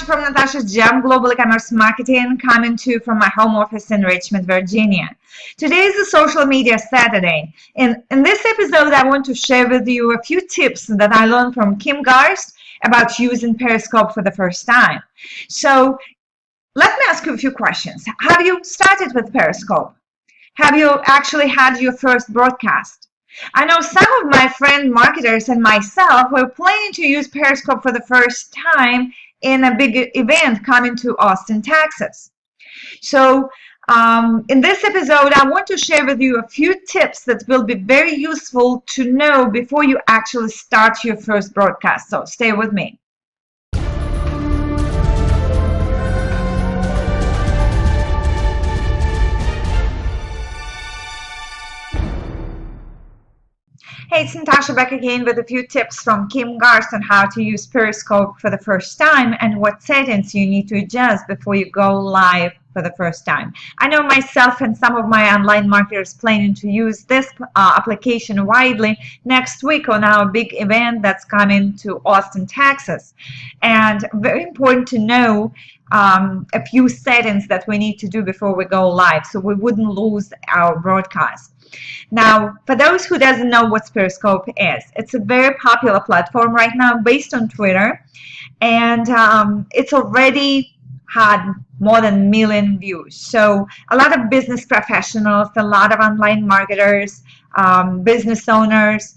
Natasha from Natasha's Jam Global E-commerce Marketing, coming to you from my home office in Richmond, Virginia. Today is a Social Media Saturday. In this episode, I want to share with you a few tips that I learned from Kim Garst about using Periscope for the first time. So let me ask you a few questions. Have you started with Periscope? Have you actually had your first broadcast? I know some of my friend marketers and myself were planning to use Periscope for the first time in a big event coming to Austin, Texas. So in this episode, I want to share with you a few tips that will be very useful to know before you actually start your first broadcast. So stay with me. Hey, it's Natasha back again with a few tips from Kim Garst on how to use Periscope for the first time and what settings you need to adjust before you go live for the first time. I know myself and some of my online marketers planning to use this application widely next week on our big event that's coming to Austin, Texas. And very important to know a few settings that we need to do before we go live so we wouldn't lose our broadcast. Now, for those who doesn't know what Periscope is, it's a very popular platform right now based on Twitter, and it's already had more than 1 million views. So a lot of business professionals, a lot of online marketers, business owners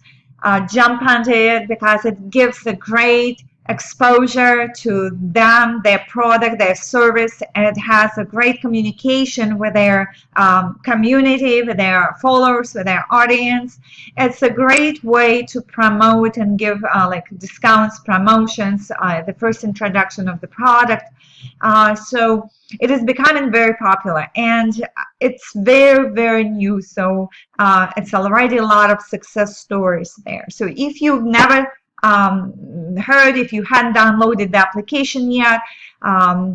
jump onto it because it gives a great exposure to them, their product, their service, and it has a great communication with their community, with their followers, with their audience. It's a great way to promote and give like discounts, promotions, the first introduction of the product. So it is becoming very popular, and it's very, very new. So it's already a lot of success stories there. So if you've never heard, if you hadn't downloaded the application yet,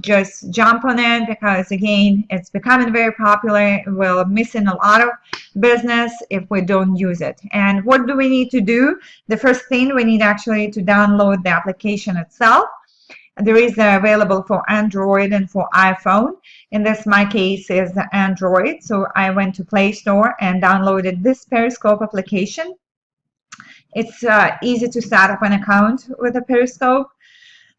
just jump on it because again, it's becoming very popular. We're missing a lot of business if we don't use it. And what do we need to do? The first thing, we need actually to download the application itself. There is available for Android and for iPhone. In this, my case is Android. So I went to Play Store and downloaded this Periscope application. It's easy to set up an account with a Periscope.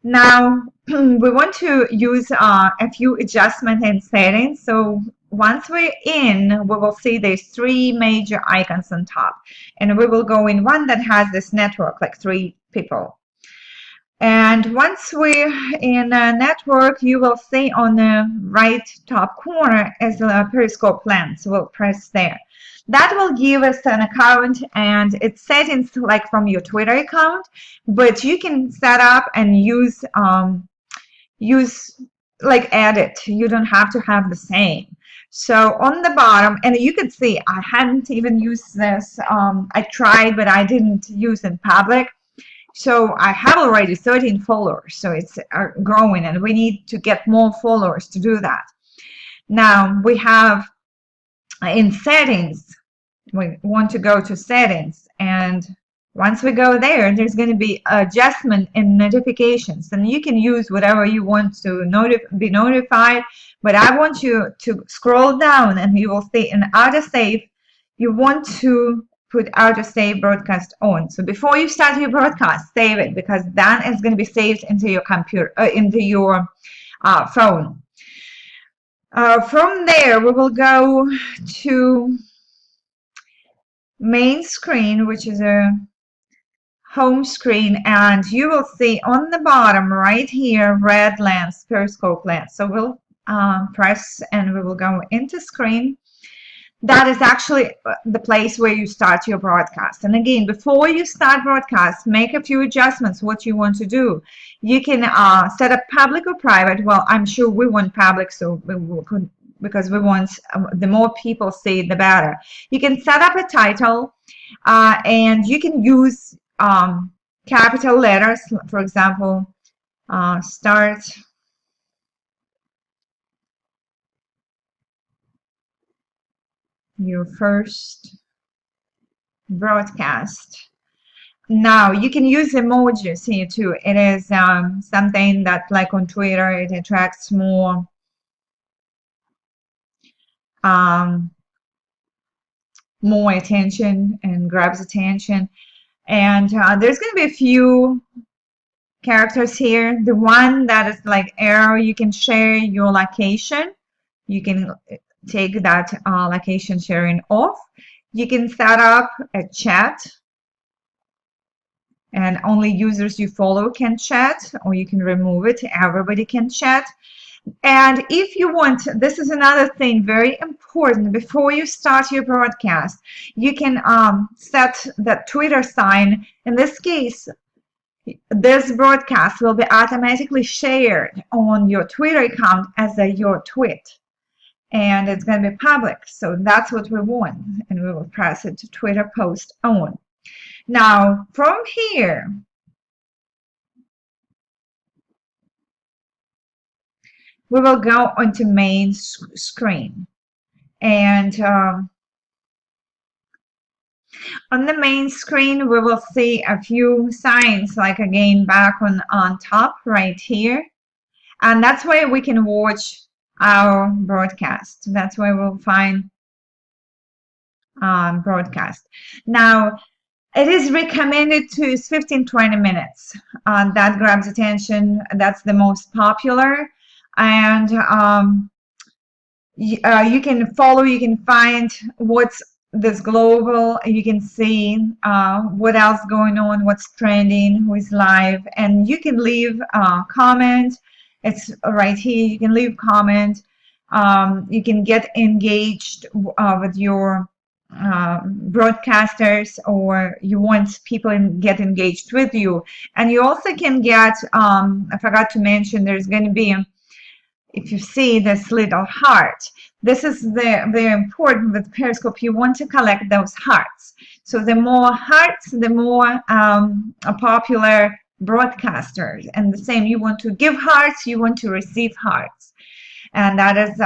Now, we want to use a few adjustments and settings. So once we're in, we will see there's 3 major icons on top. And we will go in one that has this network, like 3 people. And once we're in a network, you will see on the right top corner is a Periscope plan. So we'll press there. That will give us an account, and it's settings like from your Twitter account, but you can set up and use like edit. You don't have to have the same. So on the bottom, and you can see I hadn't even used this. I tried, but I didn't use in public. So I have already 13 followers, so it's growing, and we need to get more followers to do that. Now we have in settings, we want to go to settings, and once we go there, there's going to be adjustment in notifications, and you can use whatever you want to be notified, but I want you to scroll down and you will see in auto save, you want to put auto save broadcast on. So before you start your broadcast, save it, because then it's going to be saved into your computer, into your phone. From there, we will go to main screen, which is a home screen, and you will see on the bottom right here red lens, Periscope lens. So we'll press and we will go into screen. That is actually the place where you start your broadcast. And again, before you start broadcast, make a few adjustments what you want to do. You can set up public or private. Well, I'm sure we want public, so because we want the more people see it, the better. You can set up a title, and you can use capital letters. For example, start your first broadcast. Now you can use emojis here too. It is something that, like on Twitter, it attracts um, more attention and grabs attention. And there's going to be a few characters here. The one that is like arrow, you can share your location. You can take that location sharing off. You can set up a chat, and only users you follow can chat, or you can remove it. Everybody can chat. And if you want, this is another thing very important, before you start your broadcast, you can set the Twitter sign. In this case, this broadcast will be automatically shared on your Twitter account as your tweet, and it's going to be public. So that's what we want, and we will press it to Twitter post on. Now from here, we will go onto main screen, and on the main screen we will see a few signs, like again back on top right here, and that's where we can watch our broadcast. That's where we'll find broadcast. Now it is recommended to 15-20 minutes. That grabs attention. That's the most popular. And you can follow, you can find what's this global, you can see what else going on, what's trending, who is live, and you can leave a comment. It's right here. You can leave comment. You can get engaged with your broadcasters, or you want people to get engaged with you. And you also can get, I forgot to mention, there's going to be, if you see this little heart, this is very important with Periscope. You want to collect those hearts. So the more hearts, the more popular broadcasters. And the same, you want to give hearts, you want to receive hearts. And that is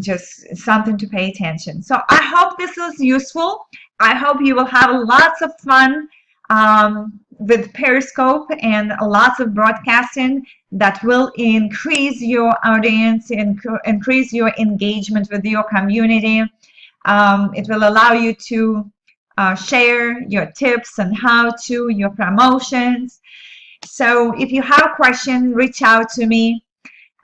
just something to pay attention. So I hope this is useful. I hope you will have lots of fun with Periscope and lots of broadcasting that will increase your audience and increase your engagement with your community. It will allow you to share your tips and how-to, your promotions. So if you have a question, reach out to me.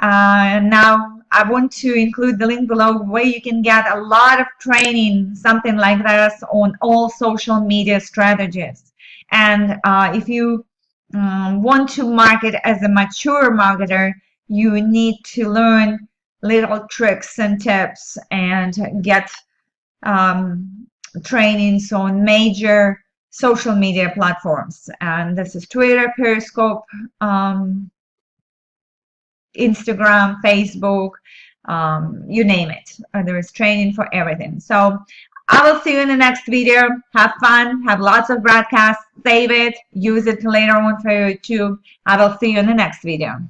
Now I want to include the link below where you can get a lot of training, something like this, on all social media strategies. And if you want to market as a mature marketer, you need to learn little tricks and tips and get trainings on major social media platforms. And this is Twitter, Periscope, Instagram, Facebook, you name it. There is training for everything. So I will see you in the next video. Have fun, have lots of broadcasts, save it, use it later on for YouTube. I will see you in the next video.